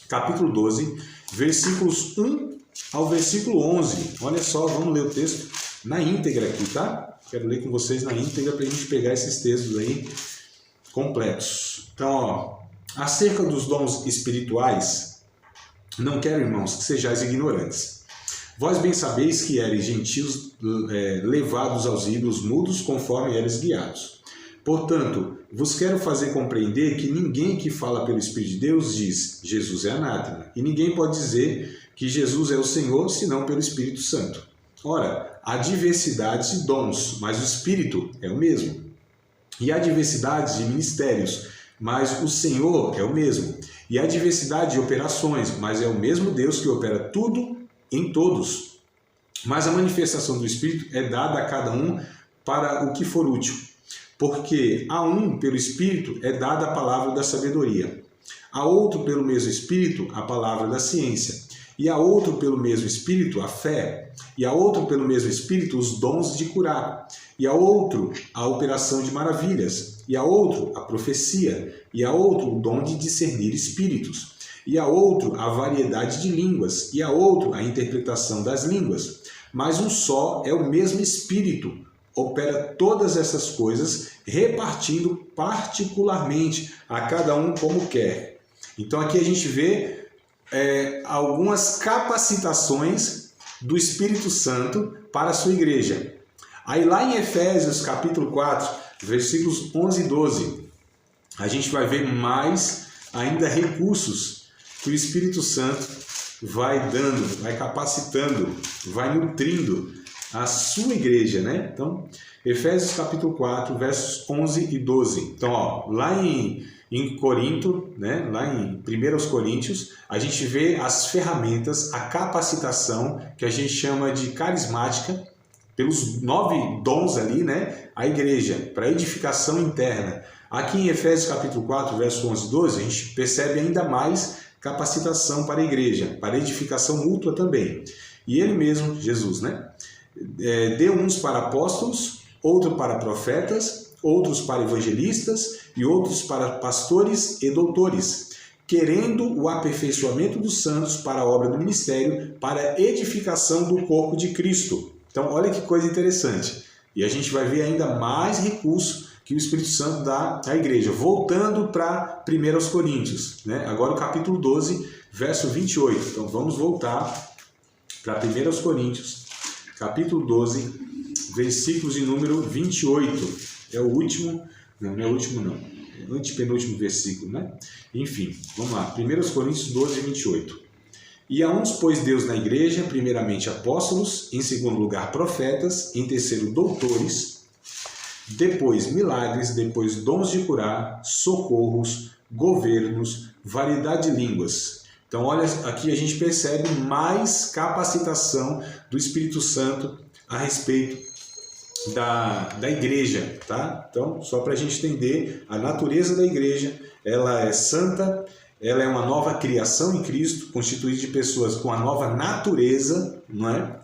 capítulo 12, versículos 1 ao versículo 11. Olha só, vamos ler o texto na íntegra aqui, tá? Quero ler com vocês na íntegra para a gente pegar esses textos aí completos. Então, acerca dos dons espirituais, não quero, irmãos, que sejais ignorantes. Vós bem sabeis que eres gentios levados aos ídolos mudos conforme eres guiados. Portanto, vos quero fazer compreender que ninguém que fala pelo Espírito de Deus diz Jesus é anátema, e ninguém pode dizer que Jesus é o Senhor senão pelo Espírito Santo. Ora, há diversidades de dons, mas o Espírito é o mesmo. E há diversidades de ministérios, mas o Senhor é o mesmo. E há diversidade de operações, mas é o mesmo Deus que opera tudo em todos. Mas a manifestação do Espírito é dada a cada um para o que for útil. Porque a um, pelo Espírito, é dada a palavra da sabedoria. A outro, pelo mesmo Espírito, a palavra da ciência. E a outro, pelo mesmo Espírito, a fé. E a outro, pelo mesmo Espírito, os dons de curar. E a outro, a operação de maravilhas. E a outro, a profecia. E a outro, o dom de discernir espíritos. E a outro, a variedade de línguas. E a outro, a interpretação das línguas. Mas um só é o mesmo Espírito. Opera todas essas coisas, repartindo particularmente a cada um como quer. Então aqui a gente vê algumas capacitações do Espírito Santo para a sua igreja. Aí lá em Efésios capítulo 4, versículos 11 e 12, a gente vai ver mais ainda recursos que o Espírito Santo vai dando, vai capacitando, vai nutrindo a sua igreja, né? Então, Efésios capítulo 4, versos 11 e 12. Então, ó, lá em Corinto, né? Lá em 1 Coríntios, a gente vê as ferramentas, a capacitação, que a gente chama de carismática, pelos 9 dons ali, né? A igreja, para edificação interna. Aqui em Efésios capítulo 4, versos 11 e 12, a gente percebe ainda mais capacitação para a igreja, para edificação mútua também. E ele mesmo, Jesus, né? Deu uns para apóstolos, outros para profetas, outros para evangelistas e outros para pastores e doutores, querendo o aperfeiçoamento dos santos para a obra do ministério, para a edificação do corpo de Cristo. Então, olha que coisa interessante. E a gente vai ver ainda mais recursos que o Espírito Santo dá à igreja. Voltando para 1 Coríntios, né? Agora o capítulo 12, verso 28. Então, vamos voltar para 1 Coríntios, capítulo 12, versículos de número 28. É o último, não é o último não, é o antepenúltimo versículo, né? Enfim, vamos lá, 1 Coríntios 12, 28. E a uns pôs Deus na igreja, primeiramente apóstolos, em segundo lugar profetas, em terceiro doutores, depois milagres, depois dons de curar, socorros, governos, variedade de línguas. Então, olha, aqui a gente percebe mais capacitação do Espírito Santo a respeito da igreja, tá? Então, só para a gente entender, a natureza da igreja, ela é santa, ela é uma nova criação em Cristo, constituída de pessoas com a nova natureza, não é?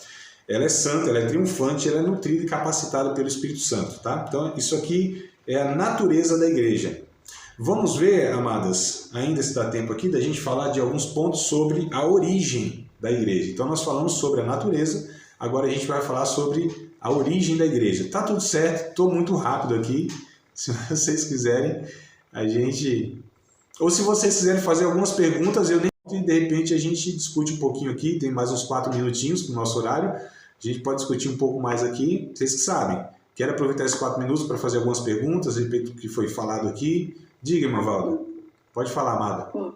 Ela é santa, ela é triunfante, ela é nutrida e capacitada pelo Espírito Santo, tá? Então, isso aqui é a natureza da igreja. Vamos ver, amadas, ainda se dá tempo aqui, da gente falar de alguns pontos sobre a origem da igreja. Então, nós falamos sobre a natureza, agora a gente vai falar sobre a origem da igreja. Tá tudo certo, estou muito rápido aqui. Se vocês quiserem, a gente... Ou se vocês quiserem fazer algumas perguntas, eu nem... De repente a gente discute um pouquinho aqui, tem mais uns 4 minutinhos no nosso horário. A gente pode discutir um pouco mais aqui, vocês que sabem. Quero aproveitar esses 4 minutos para fazer algumas perguntas, a respeito do que foi falado aqui. Diga, Mavalda. Pode falar, amada. Sim.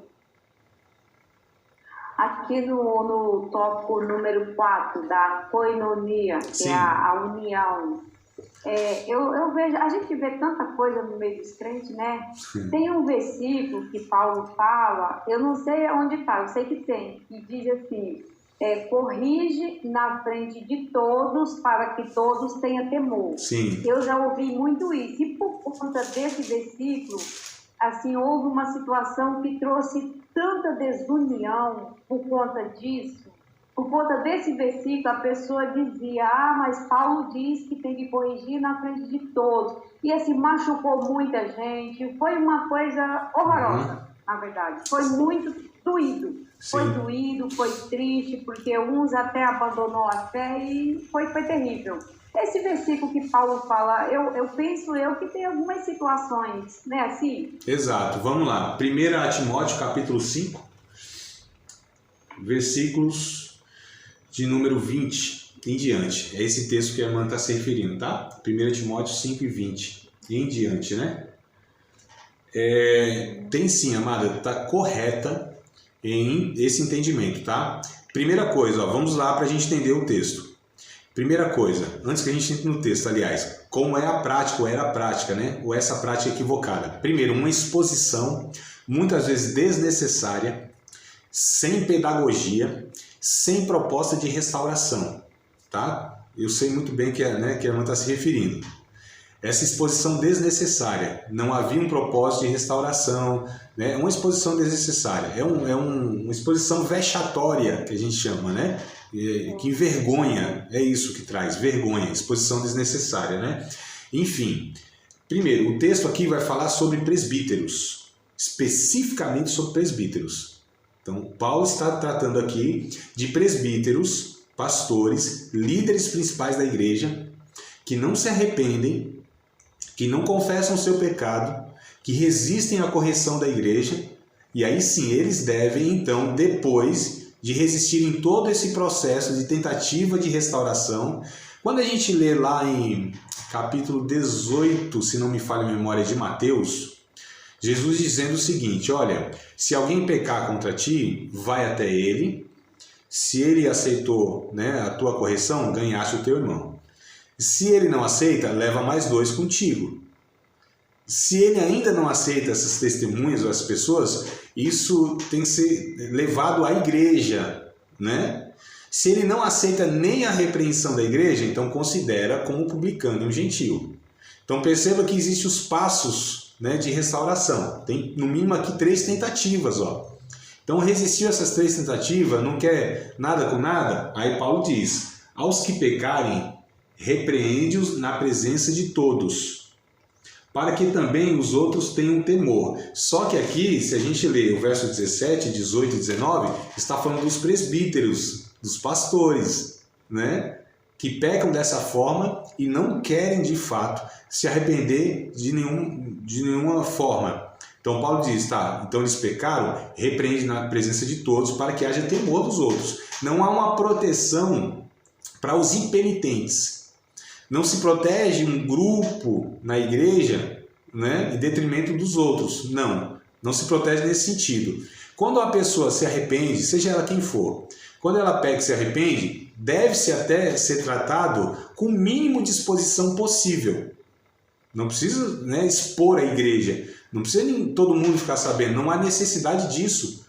Aqui no tópico número 4 da koinonia, que Sim. é a união, eu vejo, a gente vê tanta coisa no meio dos crentes, né? Sim. Tem um versículo que Paulo fala, eu não sei onde está, eu sei que tem, que diz assim, corrige na frente de todos para que todos tenham temor. Sim. Eu já ouvi muito isso, e por conta desse versículo, assim, houve uma situação que trouxe tanta desunião por conta disso. Por conta desse versículo, a pessoa dizia, mas Paulo diz que tem que corrigir na frente de todos. E assim, machucou muita gente. Foi uma coisa horrorosa, na verdade. Foi muito doído. Sim. Foi doído, foi triste, porque uns até abandonou a fé e foi terrível. Esse versículo que Paulo fala, eu penso que tem algumas situações, né, assim? Exato, vamos lá. 1 Timóteo, capítulo 5, versículos de número 20 em diante. É esse texto que a irmã está se referindo, tá? 1 Timóteo 5 e 20 em diante, né? Tem sim, amada, está correta em esse entendimento, tá? Primeira coisa, ó, vamos lá para a gente entender o texto. Primeira coisa, antes que a gente entre no texto, aliás, como é a prática, ou era a prática, né? Ou essa prática equivocada. Primeiro, uma exposição muitas vezes desnecessária, sem pedagogia, sem proposta de restauração, tá? Eu sei muito bem que a irmã está se referindo. Essa exposição desnecessária, não havia um propósito de restauração, né? É uma exposição desnecessária, é uma exposição vexatória, que a gente chama, né? Que envergonha, é isso que traz, vergonha, exposição desnecessária, né? Enfim, primeiro, o texto aqui vai falar sobre presbíteros, especificamente sobre presbíteros. Então, Paulo está tratando aqui de presbíteros, pastores, líderes principais da igreja, que não se arrependem, que não confessam o seu pecado, que resistem à correção da igreja, e aí sim eles devem, então, depois de resistirem todo esse processo de tentativa de restauração, quando a gente lê lá em capítulo 18, se não me falha a memória, de Mateus, Jesus dizendo o seguinte: olha, se alguém pecar contra ti, vai até ele, se ele aceitou, né, a tua correção, ganhaste o teu irmão. Se ele não aceita, leva mais 2 contigo. Se ele ainda não aceita essas testemunhas ou as pessoas, isso tem que ser levado à igreja, né? Se ele não aceita nem a repreensão da igreja, então considera como publicano e um gentio. Então perceba que existem os passos, né, de restauração. Tem no mínimo aqui 3 tentativas, ó. Então resistiu a essas 3 tentativas, não quer nada com nada? Aí Paulo diz: aos que pecarem, repreende-os na presença de todos, para que também os outros tenham temor. Só que aqui, se a gente ler o verso 17, 18 e 19, está falando dos presbíteros, dos pastores, né? Que pecam dessa forma e não querem de fato se arrepender de nenhuma forma. Então Paulo diz, tá, então eles pecaram, repreende na presença de todos para que haja temor dos outros. Não há uma proteção para os impenitentes. Não se protege um grupo na igreja, né, em detrimento dos outros. Não se protege nesse sentido. Quando a pessoa se arrepende, seja ela quem for, quando ela peca e se arrepende, deve-se até ser tratado com o mínimo de exposição possível. Não precisa, né, expor a igreja, não precisa todo mundo ficar sabendo, não há necessidade disso.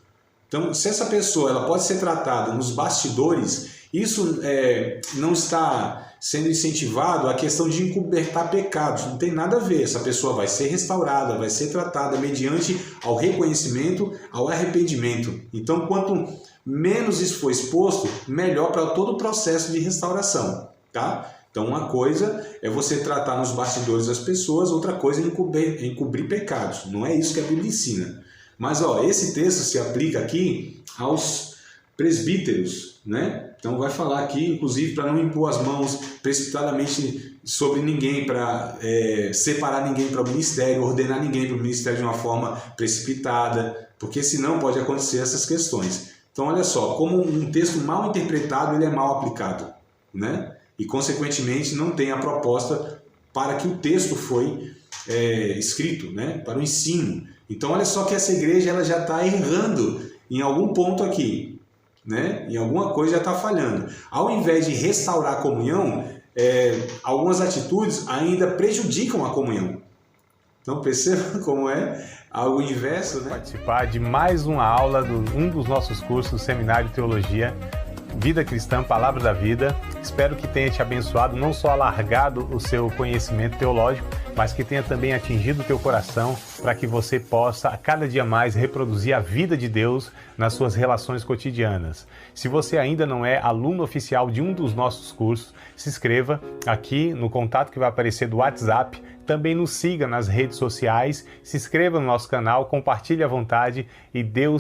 Então, se essa pessoa ela pode ser tratada nos bastidores, isso não está sendo incentivado a questão de encobertar pecados, não tem nada a ver. Essa pessoa vai ser restaurada, vai ser tratada mediante ao reconhecimento, ao arrependimento. Então, quanto menos isso for exposto, melhor para todo o processo de restauração, tá? Então, uma coisa é você tratar nos bastidores das pessoas, outra coisa é encobrir pecados. Não é isso que a Bíblia ensina. Mas, esse texto se aplica aqui aos presbíteros, né? Então, vai falar aqui, inclusive, para não impor as mãos precipitadamente sobre ninguém, para separar ninguém para o ministério, ordenar ninguém para o ministério de uma forma precipitada, porque senão pode acontecer essas questões. Então, olha só, como um texto mal interpretado, ele é mal aplicado, né? E, consequentemente, não tem a proposta para que o texto foi escrito, né? Para o ensino. Então, olha só que essa igreja ela já está errando em algum ponto aqui, né? Em alguma coisa já está falhando. Ao invés de restaurar a comunhão, algumas atitudes ainda prejudicam a comunhão. Então, perceba como é algo inverso, né? Participar de mais uma aula de um dos nossos cursos, Seminário de Teologia, Vida Cristã, Palavra da Vida. Espero que tenha te abençoado, não só alargado o seu conhecimento teológico, mas que tenha também atingido o teu coração para que você possa, a cada dia mais, reproduzir a vida de Deus nas suas relações cotidianas. Se você ainda não é aluno oficial de um dos nossos cursos, se inscreva aqui no contato que vai aparecer do WhatsApp. Também nos siga nas redes sociais, se inscreva no nosso canal, compartilhe à vontade e Deus